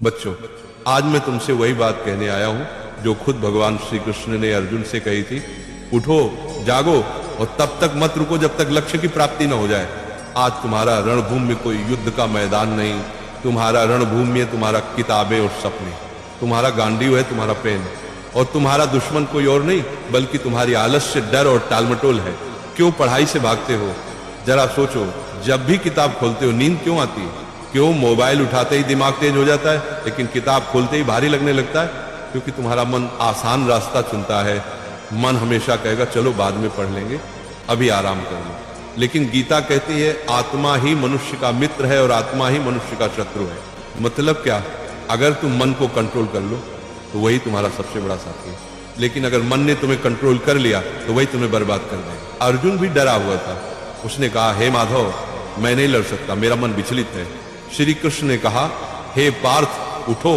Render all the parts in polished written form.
बच्चों, आज मैं तुमसे वही बात कहने आया हूं जो खुद भगवान श्री कृष्ण ने अर्जुन से कही थी। उठो, जागो और तब तक मत रुको जब तक लक्ष्य की प्राप्ति न हो जाए। आज तुम्हारा रणभूमि में कोई युद्ध का मैदान नहीं, तुम्हारा रणभूमि है तुम्हारा किताबें और सपने, तुम्हारा गांडीव है तुम्हारा पेन, और तुम्हारा दुश्मन कोई और नहीं बल्कि तुम्हारी आलस्य, डर और टालमटोल है। क्यों पढ़ाई से भागते हो? जरा सोचो, जब भी किताब खोलते हो नींद क्यों आती है? क्यों मोबाइल उठाते ही दिमाग तेज हो जाता है लेकिन किताब खोलते ही भारी लगने लगता है? क्योंकि तुम्हारा मन आसान रास्ता चुनता है। मन हमेशा कहेगा चलो बाद में पढ़ लेंगे, अभी आराम कर लो। लेकिन गीता कहती है आत्मा ही मनुष्य का मित्र है और आत्मा ही मनुष्य का शत्रु है। मतलब क्या? अगर तुम मन को कंट्रोल कर लो तो वही तुम्हारा सबसे बड़ा साथी है, लेकिन अगर मन ने तुम्हें कंट्रोल कर लिया तो वही तुम्हें बर्बाद कर देगा। अर्जुन भी डरा हुआ था। उसने कहा, हे माधव, मैं नहीं लड़ सकता, मेरा मन विचलित है। श्री कृष्ण ने कहा, हे पार्थ, उठो,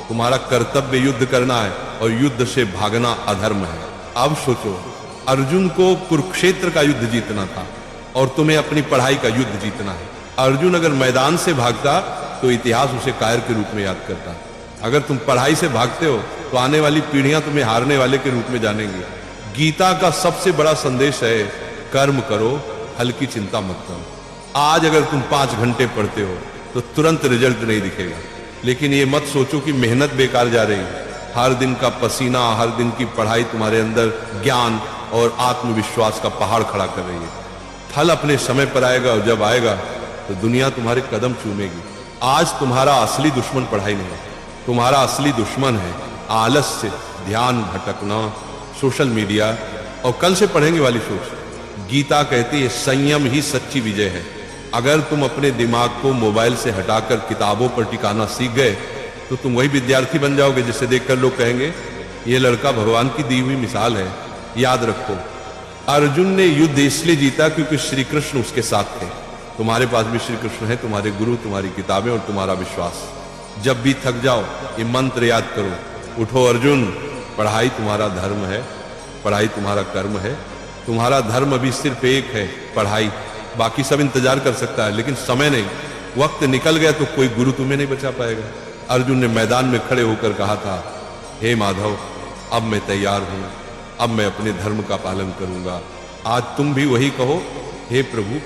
तुम्हारा कर्तव्य युद्ध करना है और युद्ध से भागना अधर्म है। अब सोचो, अर्जुन को कुरुक्षेत्र का युद्ध जीतना था और तुम्हें अपनी पढ़ाई का युद्ध जीतना है। अर्जुन अगर मैदान से भागता तो इतिहास उसे कायर के रूप में याद करता। अगर तुम पढ़ाई से भागते हो तो आने वाली पीढ़ियां तुम्हें हारने वाले के रूप में जानेंगी। गीता का सबसे बड़ा संदेश है, कर्म करो, फल की चिंता मत करो। आज अगर तुम 5 घंटे पढ़ते हो तो तुरंत रिजल्ट नहीं दिखेगा, लेकिन ये मत सोचो कि मेहनत बेकार जा रही है। हर दिन का पसीना, हर दिन की पढ़ाई तुम्हारे अंदर ज्ञान और आत्मविश्वास का पहाड़ खड़ा कर रही है। फल अपने समय पर आएगा और जब आएगा तो दुनिया तुम्हारे कदम चूमेगी। आज तुम्हारा असली दुश्मन पढ़ाई नहीं है, तुम्हारा असली दुश्मन है आलस्य, ध्यान भटकना, सोशल मीडिया और कल से पढ़ेंगे वाली सोच। गीता कहती है संयम ही सच्ची विजय है। अगर तुम अपने दिमाग को मोबाइल से हटाकर किताबों पर टिकाना सीख गए तो तुम वही विद्यार्थी बन जाओगे जिसे देखकर लोग कहेंगे ये लड़का भगवान की दी हुई मिसाल है। याद रखो, अर्जुन ने युद्ध इसलिए जीता क्योंकि श्री कृष्ण उसके साथ थे। तुम्हारे पास भी श्री कृष्ण है, तुम्हारे गुरु, तुम्हारी किताबें और तुम्हारा विश्वास। जब भी थक जाओ ये मंत्र याद करो, उठो अर्जुन, पढ़ाई तुम्हारा धर्म है, पढ़ाई तुम्हारा कर्म है। तुम्हारा धर्म अभी सिर्फ एक है, पढ़ाई। बाकी सब इंतजार कर सकता है लेकिन समय नहीं। वक्त निकल गया तो कोई गुरु तुम्हें नहीं बचा पाएगा। अर्जुन ने मैदान में खड़े होकर कहा था, हे माधव, अब मैं तैयार हूं, अब मैं अपने धर्म का पालन करूंगा। आज तुम भी वही कहो, हे प्रभु,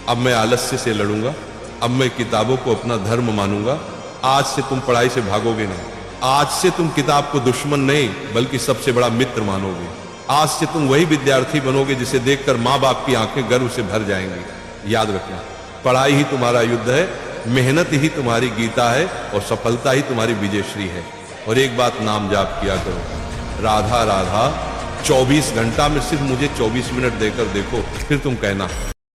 अब मैं आलस्य से लड़ूंगा, अब मैं किताबों को अपना धर्म मानूंगा। आज से तुम पढ़ाई से भागोगे नहीं, आज से तुम किताब को दुश्मन नहीं बल्कि सबसे बड़ा मित्र मानोगे। आज से तुम वही विद्यार्थी बनोगे जिसे देखकर माँ बाप की आंखें गर्व से भर जाएंगी। याद रखना, पढ़ाई ही तुम्हारा युद्ध है, मेहनत ही तुम्हारी गीता है और सफलता ही तुम्हारी विजयश्री है। और एक बात नाम जाप किया करो, राधा राधा। 24 घंटा में सिर्फ मुझे 24 मिनट देकर देखो, फिर तुम कहना